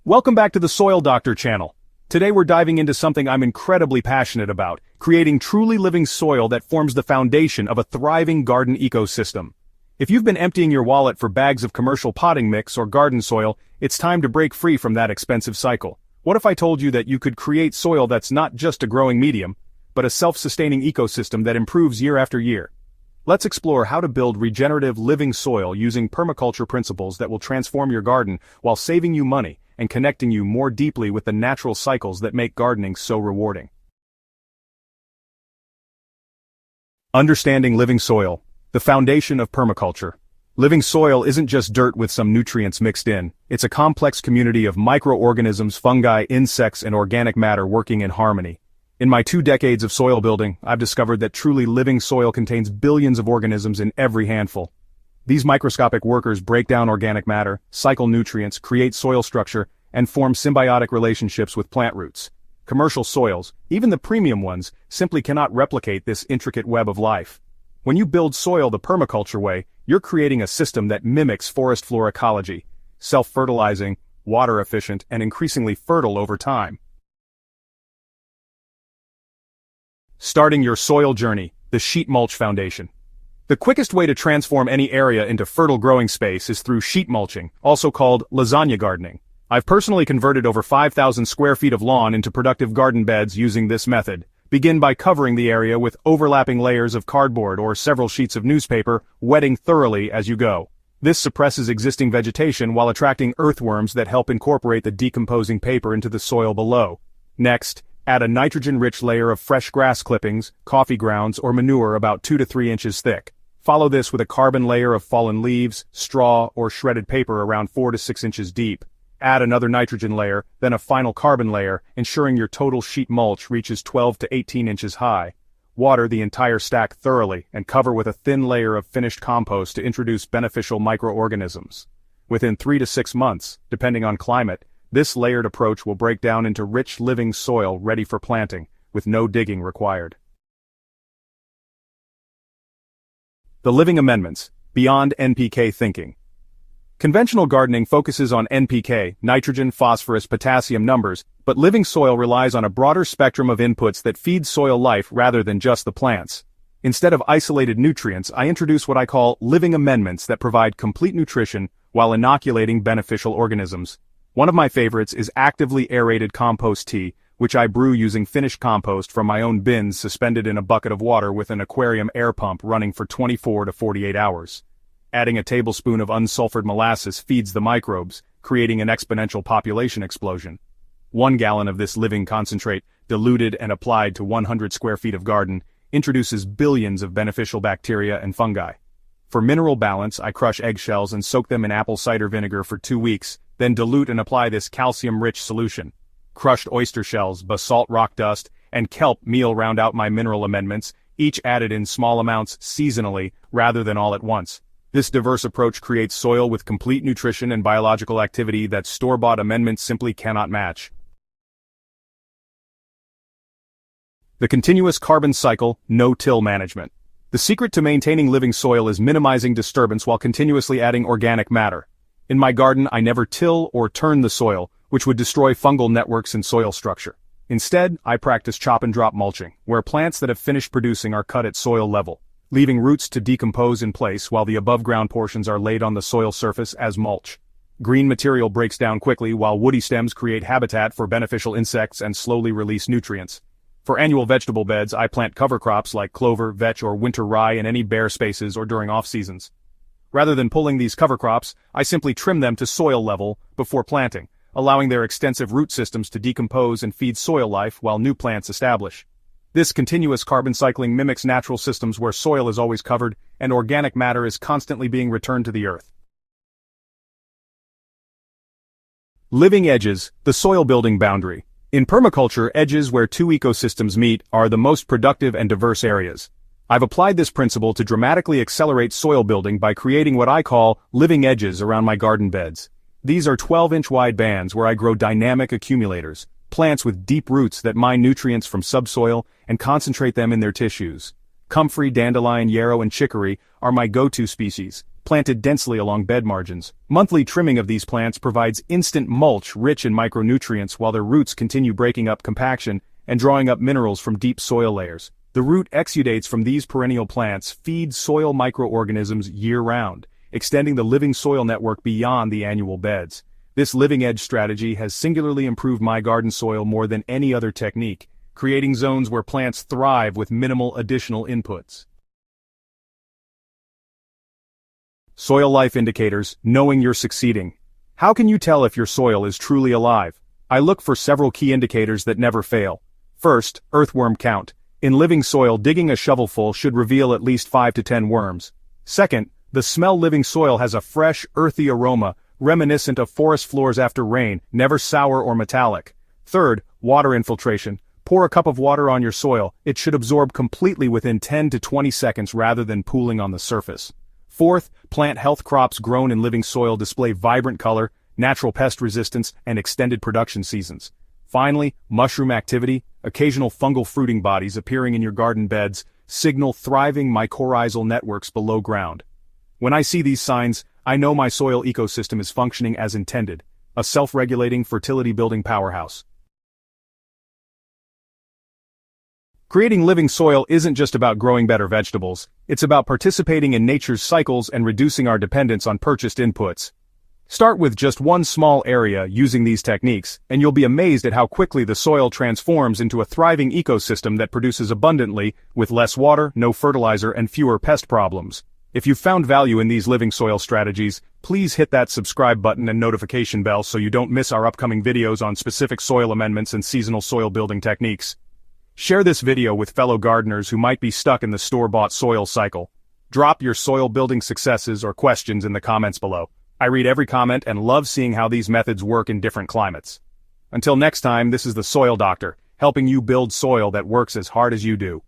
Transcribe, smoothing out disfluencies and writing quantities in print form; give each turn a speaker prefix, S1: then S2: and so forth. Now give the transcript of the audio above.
S1: Welcome back to the Soil Doctor channel. Today we're diving into something I'm incredibly passionate about, creating truly living soil that forms the foundation of a thriving garden ecosystem. If you've been emptying your wallet for bags of commercial potting mix or garden soil, it's time to break free from that expensive cycle. What if I told you that you could create soil that's not just a growing medium, but a self-sustaining ecosystem that improves year after year? Let's explore how to build regenerative living soil using permaculture principles that will transform your garden while saving you money and connecting you more deeply with the natural cycles that make gardening so rewarding. Understanding living soil, the foundation of permaculture. Living soil isn't just dirt with some nutrients mixed in, it's a complex community of microorganisms, fungi, insects, and organic matter working in harmony. In my 2 decades of soil building, I've discovered that truly living soil contains billions of organisms in every handful. These microscopic workers break down organic matter, cycle nutrients, create soil structure, and form symbiotic relationships with plant roots. Commercial soils, even the premium ones, simply cannot replicate this intricate web of life. When you build soil the permaculture way, you're creating a system that mimics forest floor ecology, self-fertilizing, water-efficient, and increasingly fertile over time. Starting your soil journey, the sheet mulch foundation. The quickest way to transform any area into fertile growing space is through sheet mulching, also called lasagna gardening. I've personally converted over 5,000 square feet of lawn into productive garden beds using this method. Begin by covering the area with overlapping layers of cardboard or several sheets of newspaper, wetting thoroughly as you go. This suppresses existing vegetation while attracting earthworms that help incorporate the decomposing paper into the soil below. Next, add a nitrogen-rich layer of fresh grass clippings, coffee grounds, or manure about 2 to 3 inches thick. Follow this with a carbon layer of fallen leaves, straw, or shredded paper around 4 to 6 inches deep. Add another nitrogen layer, then a final carbon layer, ensuring your total sheet mulch reaches 12 to 18 inches high. Water the entire stack thoroughly and cover with a thin layer of finished compost to introduce beneficial microorganisms. Within 3 to 6 months, depending on climate, this layered approach will break down into rich living soil ready for planting, with no digging required. The living amendments, beyond NPK thinking. Conventional gardening focuses on NPK, nitrogen, phosphorus, potassium numbers, but living soil relies on a broader spectrum of inputs that feed soil life rather than just the plants. Instead of isolated nutrients, I introduce what I call living amendments that provide complete nutrition while inoculating beneficial organisms. One of my favorites is actively aerated compost tea, which I brew using finished compost from my own bins suspended in a bucket of water with an aquarium air pump running for 24 to 48 hours. Adding a tablespoon of unsulfured molasses feeds the microbes, creating an exponential population explosion. 1 gallon of this living concentrate, diluted and applied to 100 square feet of garden, introduces billions of beneficial bacteria and fungi. For mineral balance, I crush eggshells and soak them in apple cider vinegar for 2 weeks, then dilute and apply this calcium-rich solution. Crushed oyster shells, basalt rock dust, and kelp meal round out my mineral amendments, each added in small amounts seasonally rather than all at once. This diverse approach creates soil with complete nutrition and biological activity that store-bought amendments simply cannot match. The continuous carbon cycle, no-till management. The secret to maintaining living soil is minimizing disturbance while continuously adding organic matter. In my garden, I never till or turn the soil, which would destroy fungal networks and soil structure. Instead, I practice chop-and-drop mulching, where plants that have finished producing are cut at soil level, leaving roots to decompose in place while the above-ground portions are laid on the soil surface as mulch. Green material breaks down quickly while woody stems create habitat for beneficial insects and slowly release nutrients. For annual vegetable beds, I plant cover crops like clover, vetch, or winter rye in any bare spaces or during off-seasons. Rather than pulling these cover crops, I simply trim them to soil level before planting, allowing their extensive root systems to decompose and feed soil life while new plants establish. This continuous carbon cycling mimics natural systems where soil is always covered and organic matter is constantly being returned to the earth. Living edges, the soil building boundary. In permaculture, edges where 2 ecosystems meet are the most productive and diverse areas. I've applied this principle to dramatically accelerate soil building by creating what I call living edges around my garden beds. These are 12-inch wide bands where I grow dynamic accumulators, plants with deep roots that mine nutrients from subsoil and concentrate them in their tissues. Comfrey, dandelion, yarrow, and chicory are my go-to species, planted densely along bed margins. Monthly trimming of these plants provides instant mulch rich in micronutrients while their roots continue breaking up compaction and drawing up minerals from deep soil layers. The root exudates from these perennial plants feed soil microorganisms year-round, extending the living soil network beyond the annual beds. This living edge strategy has singularly improved my garden soil more than any other technique, creating zones where plants thrive with minimal additional inputs. Soil life indicators, knowing you're succeeding. How can you tell if your soil is truly alive? I look for several key indicators that never fail. First, earthworm count. In living soil, digging a shovelful should reveal at least 5 to 10 worms. Second, the smell. Living soil has a fresh, earthy aroma, reminiscent of forest floors after rain, never sour or metallic. Third, water infiltration. Pour a cup of water on your soil. It should absorb completely within 10 to 20 seconds rather than pooling on the surface. Fourth, plant health. Crops grown in living soil display vibrant color, natural pest resistance, and extended production seasons. Finally, mushroom activity. Occasional fungal fruiting bodies appearing in your garden beds signal thriving mycorrhizal networks below ground. When I see these signs, I know my soil ecosystem is functioning as intended, a self-regulating fertility-building powerhouse. Creating living soil isn't just about growing better vegetables, it's about participating in nature's cycles and reducing our dependence on purchased inputs. Start with just one small area using these techniques, and you'll be amazed at how quickly the soil transforms into a thriving ecosystem that produces abundantly, with less water, no fertilizer, and fewer pest problems. If you've found value in these living soil strategies, please hit that subscribe button and notification bell so you don't miss our upcoming videos on specific soil amendments and seasonal soil building techniques. Share this video with fellow gardeners who might be stuck in the store-bought soil cycle. Drop your soil building successes or questions in the comments below. I read every comment and love seeing how these methods work in different climates. Until next time, this is the Soil Doctor, helping you build soil that works as hard as you do.